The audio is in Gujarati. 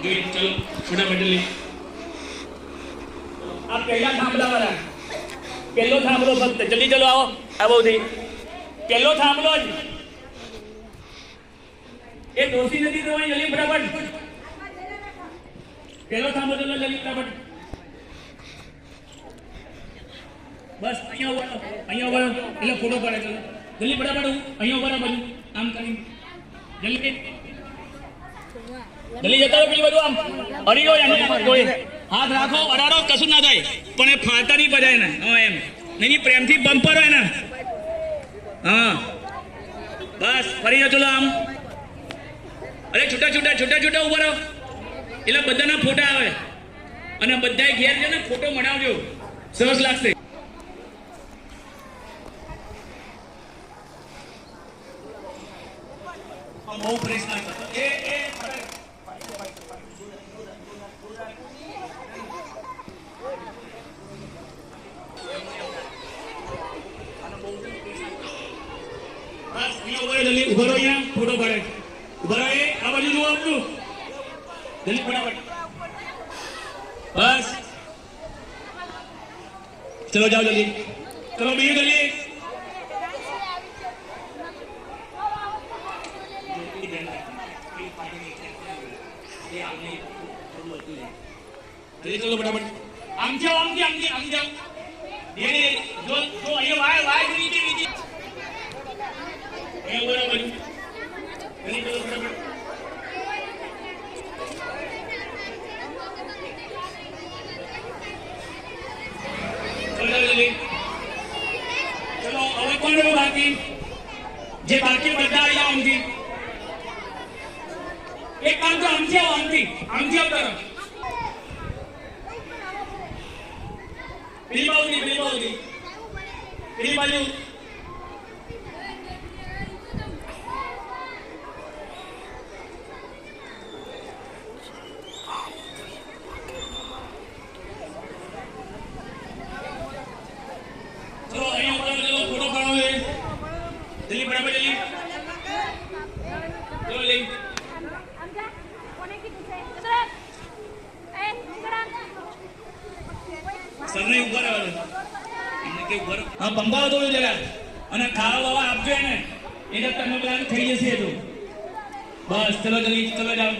वेट चलो फटाफट जल्दी आप पहला थांबला वाला पहलो थांबलो फक्त जल्दी चलो आओ आओ थी पहलो थांबलो જ એ દોષી નથી તમારી જલ્દી ફટાફટ पहलो थांबो चलो जल्दी फटाफट बस અહીંયા ઉભા એટલે ફોટો પાડે ચલો જલ્દી ફટાફટ અહીંયા ઉભા રહો બધું આમ કરી જલ્દી જલ્દી જતા રહો પેલી બધું આમ અડીઓ એને કોઈ હાથ રાખો અડાડો કશું ના થાય પણ એ ફાળતા નહીં બજાય ને હા એમ નહીં પ્રેમથી બમ્પર હોય ને હા બસ ફરી જાઓ ચલો આમ અરે છૂટા છૂટા છૂટા છૂટા ઉભા રહો એટલે બધાના ફોટા આવે અને બધાએ ઘેર છે ને ફોટો મનાવજો સરસ લાગશે બહુ ફ્રેશ લાગે એ બસ ઉભા રહો જલ્દી ઉભા રહો અહીંયા ફોટો પાડે ઉભા રહો એ આ બાજુ જુઓ આપણું જલ્દી ફટાફટ बस चलो जाओ जल्दी चलो भैया जल्दी चलो फटाफट आम जाओ ये जो जो ये वाय नीचे ये बराबर जल्दी चलो फटाफट चलो હવે કોણ રહ્યું બાકી જે બાકી બધા આવ્યા આમથી એક કામ તો આમથી આવો આમથી આવો પેલી બાજુ પેલી બાજુ चलो અહીંયા ઉપર ચલો ફોટો પાડો है जल्दी बराबर जल्दी चलो ले સરને ઉપર આવે એમને કે ઉપર હા બંબાવ દોડો જરા અને ખાવા બાવા આપજો એને એટલે તમે પ્લાન થઈ જશે તો બસ ચલો જલ્દી ચલો જાઓ